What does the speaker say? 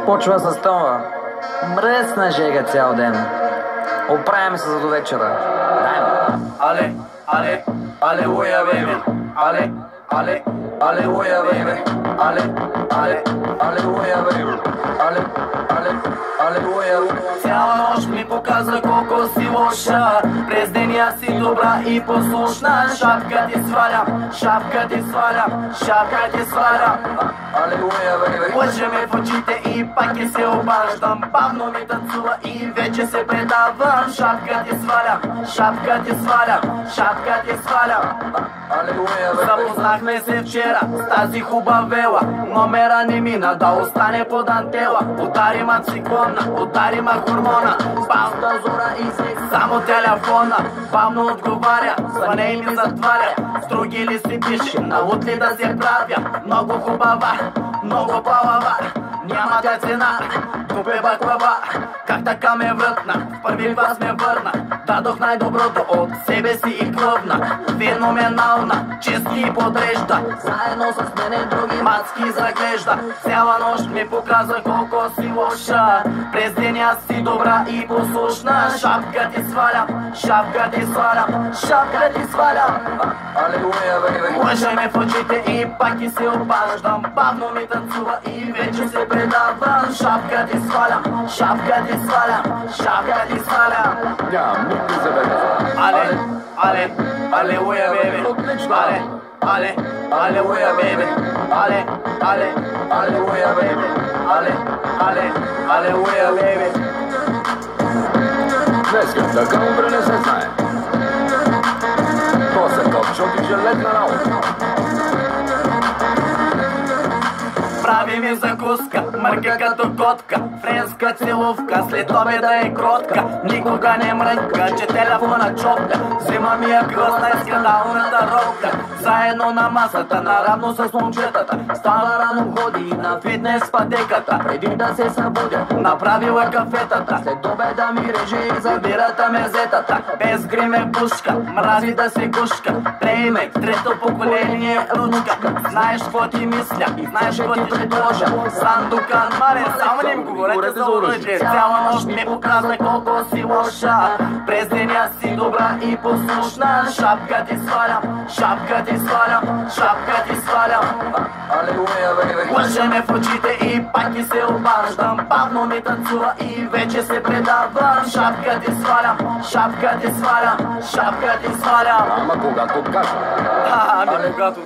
Почва с това. Мръсна жега цял ден. Оправяме се за до вечера. Дай ме. Алелуя, бебе. Алелуя, бебе. Алелуя, бебе. Алелуя. Цяла нощ ми показва колко си лоша. През деня си добра и послушна. Шапка ти свалям, шапка ти свалям, шапка ти свалям. Алелуя, бебе. Лъже ме в очите и пак и се обаждам. Бавно ми танцува и вече се предавам. Шапка ти свалям, шапка ти свалям, шапка ти свалям. Алелуя, бебе. Запознахме се вчера с тази хубавела. Номера не мина да остане под антела. Удари ма циклона, удари ма хормона. Бавна зора и си само телефона. Бавно отговаря, звъне и ми затваря. Струги ли си пише, налут ли да се правя. Много хубава, много палава. Няма тя цена, купе баклава. Как така ме врътна, в първи клас ме върна. Дадох най-доброто от себе си и клъвна. Феноменална, чести и подрежда. Заедно с мене други мацки заглежда. Цяла нощ ми показва колко си лоша. През деня си добра и послушна. Шапка ти свалям, шапка ти свалям, шапка ти свалям. Алелуя, бебе. Лъже ме в очите и пак и се обаждам. Бавно ми танцува и вече се предавам. Шапка ти свалям, шапка ти свалям, шапка ти свалям. Нямам никакви забележки. Алелуя, бебе. Алелуя, бебе. Алелуя, бебе. Алелуя, бебе. Днеска така умре не се знае. После копчок и жилетна работа. Прави ми закуска, мърка като котка. Френска целувка, след обеда е кротка. Никога не мрънка, че телефона чопка. Взима ми я грозна и скандалната ровка. Заедно на масата, наравно с момчетата. Става рано, ходи на фитнес пътеката. Преди да се събудя, направила кафетата. След обеда ми режи и забирата мезетата. Без гриме пушка, мрази да се гушка. Плеймек, трето поколение ручка. Знаеш какво ти мисля и знаеш какво ти предложа. Сандукан, мале, само не ми говорете за оръжие. Цяла нощ ми показва колко си лоша. През деня си добра и послушна. Шапка ти свалям, шапка ти свалям, шапка ти свалям. Алелуя, бебе. Лъже ме в очите и пак и се обаждам. Бавно ми танцува и вече се предавам. Шапка ти свалям, шапка ти свалям, шапка ти свалям. Ама когато кажа. Ами когато.